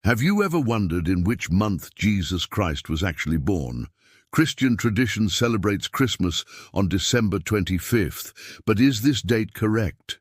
Have you ever wondered in which month Jesus Christ was actually born? Christian tradition celebrates Christmas on December 25th, but is this date correct?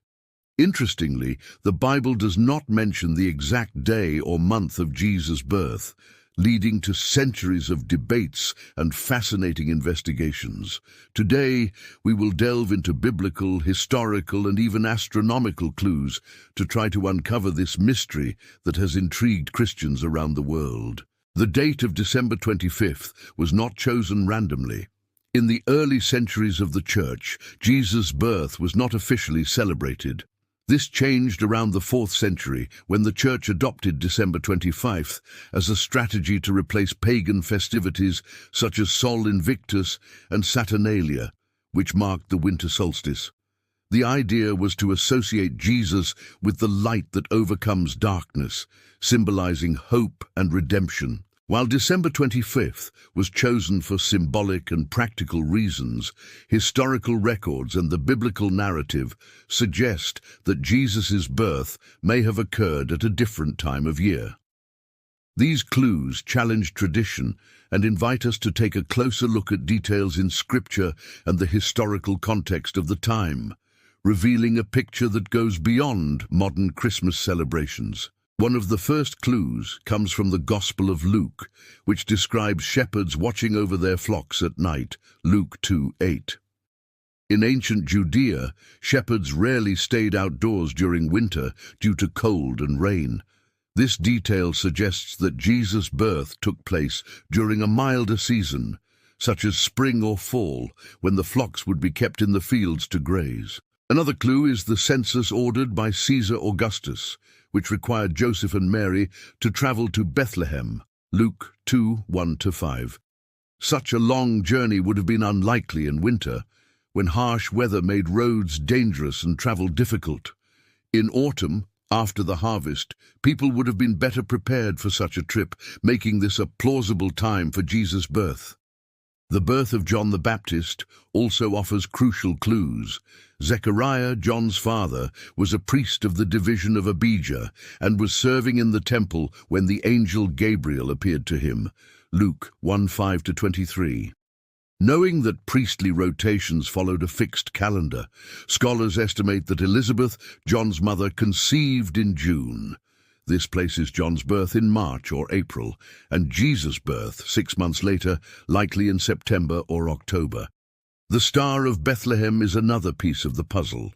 Interestingly, the Bible does not mention the exact day or month of Jesus' birth, leading to centuries of debates and fascinating investigations. Today, we will delve into biblical, historical, and even astronomical clues to try to uncover this mystery that has intrigued Christians around the world. The date of December 25th was not chosen randomly. In the early centuries of the Church, Jesus' birth was not officially celebrated. This changed around the 4th century when the Church adopted December 25th as a strategy to replace pagan festivities such as Sol Invictus and Saturnalia, which marked the winter solstice. The idea was to associate Jesus with the light that overcomes darkness, symbolizing hope and redemption. While December 25th was chosen for symbolic and practical reasons, historical records and the biblical narrative suggest that Jesus' birth may have occurred at a different time of year. These clues challenge tradition and invite us to take a closer look at details in Scripture and the historical context of the time, revealing a picture that goes beyond modern Christmas celebrations. One of the first clues comes from the Gospel of Luke, which describes shepherds watching over their flocks at night, Luke 2:8. In ancient Judea, shepherds rarely stayed outdoors during winter due to cold and rain. This detail suggests that Jesus' birth took place during a milder season, such as spring or fall, when the flocks would be kept in the fields to graze. Another clue is the census ordered by Caesar Augustus, which required Joseph and Mary to travel to Bethlehem, Luke 2:1-5. Such a long journey would have been unlikely in winter, when harsh weather made roads dangerous and travel difficult. In autumn, after the harvest, people would have been better prepared for such a trip, making this a plausible time for Jesus' birth. The birth of John the Baptist also offers crucial clues. Zechariah, John's father, was a priest of the division of Abijah and was serving in the temple when the angel Gabriel appeared to him. Luke 1:5-23. Knowing that priestly rotations followed a fixed calendar, scholars estimate that Elizabeth, John's mother, conceived in June. This places John's birth in March or April, and Jesus' birth 6 months later, likely in September or October. The Star of Bethlehem is another piece of the puzzle.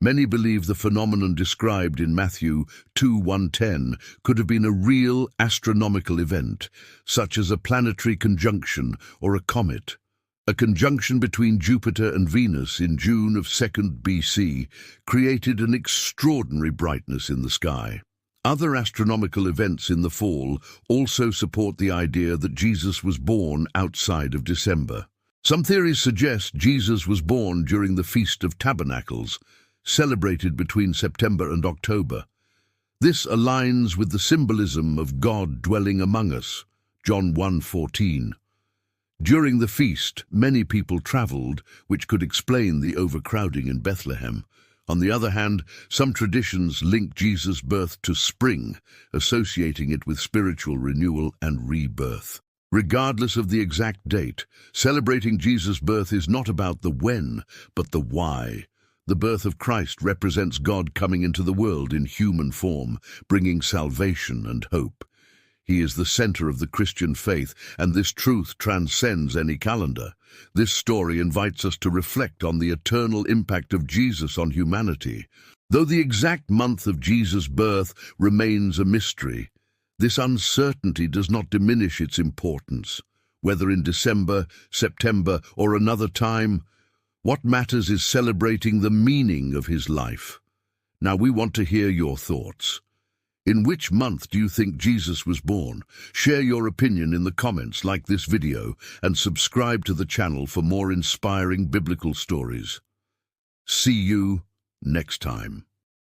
Many believe the phenomenon described in Matthew 2:1-10 could have been a real astronomical event, such as a planetary conjunction or a comet. A conjunction between Jupiter and Venus in June of 2nd BC created an extraordinary brightness in the sky. Other astronomical events in the fall also support the idea that Jesus was born outside of December. Some theories suggest Jesus was born during the Feast of Tabernacles, celebrated between September and October. This aligns with the symbolism of God dwelling among us, John 1:14. During the feast, many people traveled, which could explain the overcrowding in Bethlehem. On the other hand, some traditions link Jesus' birth to spring, associating it with spiritual renewal and rebirth. Regardless of the exact date, celebrating Jesus' birth is not about the when, but the why. The birth of Christ represents God coming into the world in human form, bringing salvation and hope. He is the center of the Christian faith, and this truth transcends any calendar. This story invites us to reflect on the eternal impact of Jesus on humanity. Though the exact month of Jesus' birth remains a mystery, this uncertainty does not diminish its importance. Whether in December, September, or another time, what matters is celebrating the meaning of his life. Now we want to hear your thoughts. In which month do you think Jesus was born? Share your opinion in the comments, like this video, and subscribe to the channel for more inspiring biblical stories. See you next time.